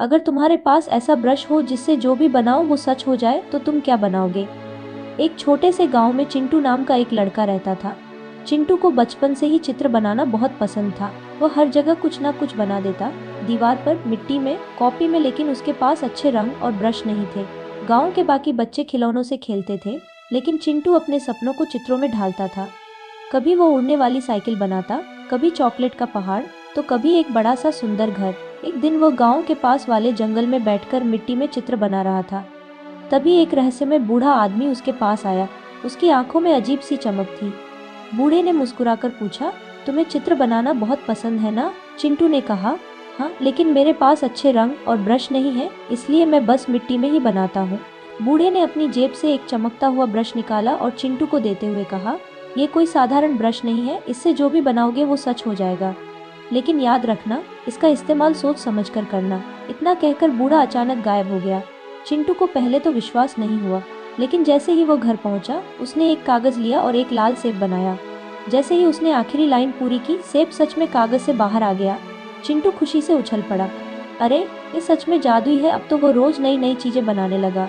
अगर तुम्हारे पास ऐसा ब्रश हो जिससे जो भी बनाओ वो सच हो जाए तो तुम क्या बनाओगे? एक छोटे से गांव में चिंटू नाम का एक लड़का रहता था। चिंटू को बचपन से ही चित्र बनाना बहुत पसंद था। वह हर जगह कुछ ना कुछ बना देता, दीवार पर, मिट्टी में, कॉपी में, लेकिन उसके पास अच्छे रंग और ब्रश नहीं थे। गांव के बाकी बच्चे खिलौनों से खेलते थे, लेकिन चिंटू अपने सपनों को चित्रों में ढालता था। कभी वो उड़ने वाली साइकिल बनाता, कभी चॉकलेट का पहाड़, तो कभी एक बड़ा सा सुंदर घर। एक दिन वो गांव के पास वाले जंगल में बैठकर मिट्टी में चित्र बना रहा था। तभी एक रहस्यमय बूढ़ा आदमी उसके पास आया। उसकी आंखों में अजीब सी चमक थी। बूढ़े ने मुस्कुराकर पूछा, तुम्हें चित्र बनाना बहुत पसंद है ना? चिंटू ने कहा, हाँ, लेकिन मेरे पास अच्छे रंग और ब्रश नहीं है, इसलिए मैं बस मिट्टी में ही बनाता हूँ। बूढ़े ने अपनी जेब से एक चमकता हुआ ब्रश निकाला और चिंटू को देते हुए कहा, ये कोई साधारण ब्रश नहीं है, इससे जो भी बनाओगे वो सच हो जाएगा। लेकिन याद रखना, इसका इस्तेमाल सोच समझ कर करना। इतना कहकर बूढ़ा अचानक गायब हो गया। चिंटू को पहले तो विश्वास नहीं हुआ, लेकिन जैसे ही वो घर पहुंचा, उसने एक कागज लिया और एक लाल सेब बनाया। जैसे ही उसने आखिरी लाइन पूरी की, सेब सच में कागज से बाहर आ गया। चिंटू खुशी से उछल पड़ा। अरे, ये सच में जादुई है। अब तो वो रोज नई नई चीजें बनाने लगा।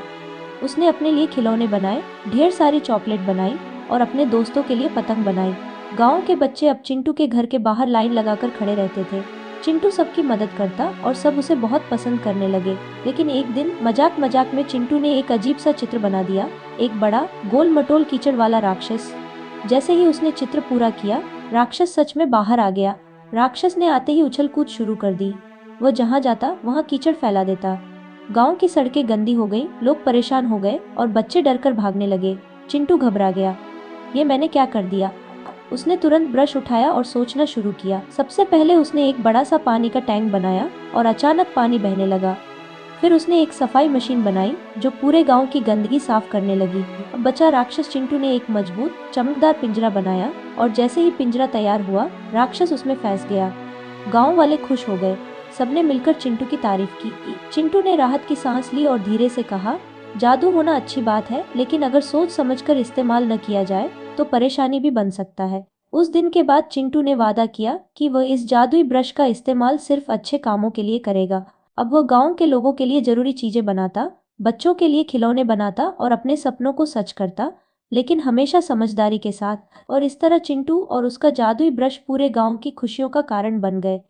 उसने अपने लिए खिलौने बनाए, ढेर सारी चॉकलेट बनाई और अपने दोस्तों के लिए पतंग बनाई। गांव के बच्चे अब चिंटू के घर के बाहर लाइन लगाकर खड़े रहते थे। चिंटू सबकी मदद करता और सब उसे बहुत पसंद करने लगे। लेकिन एक दिन मजाक मजाक में चिंटू ने एक अजीब सा चित्र बना दिया, एक बड़ा गोल मटोल कीचड़ वाला राक्षस। जैसे ही उसने चित्र पूरा किया, राक्षस सच में बाहर आ गया। राक्षस ने आते ही उछल कूद शुरू कर दी। वह जहाँ जाता वहाँ कीचड़ फैला देता। गांव की सड़कें गंदी हो गई, लोग परेशान हो गए और बच्चे डरकर भागने लगे। चिंटू घबरा गया। ये मैंने क्या कर दिया? उसने तुरंत ब्रश उठाया और सोचना शुरू किया। सबसे पहले उसने एक बड़ा सा पानी का टैंक बनाया और अचानक पानी बहने लगा। फिर उसने एक सफाई मशीन बनाई जो पूरे गांव की गंदगी साफ करने लगी। अब बचा राक्षस। चिंटू ने एक मजबूत चमकदार पिंजरा बनाया और जैसे ही पिंजरा तैयार हुआ, राक्षस उसमें फंस गया। गांव वाले खुश हो गए। सबने मिलकर चिंटू की तारीफ की। चिंटू ने राहत की सांस ली और धीरे से कहा, जादू होना अच्छी बात है, लेकिन अगर सोच समझकर इस्तेमाल न किया जाए तो परेशानी भी बन सकता है। उस दिन के बाद चिंटू ने वादा किया कि वह इस जादुई ब्रश का इस्तेमाल सिर्फ अच्छे कामों के लिए करेगा। अब वह गांव के लोगों के लिए जरूरी चीजें बनाता, बच्चों के लिए खिलौने बनाता और अपने सपनों को सच करता, लेकिन हमेशा समझदारी के साथ। और इस तरह चिंटू और उसका जादुई ब्रश पूरे गांव की खुशियों का कारण बन गए।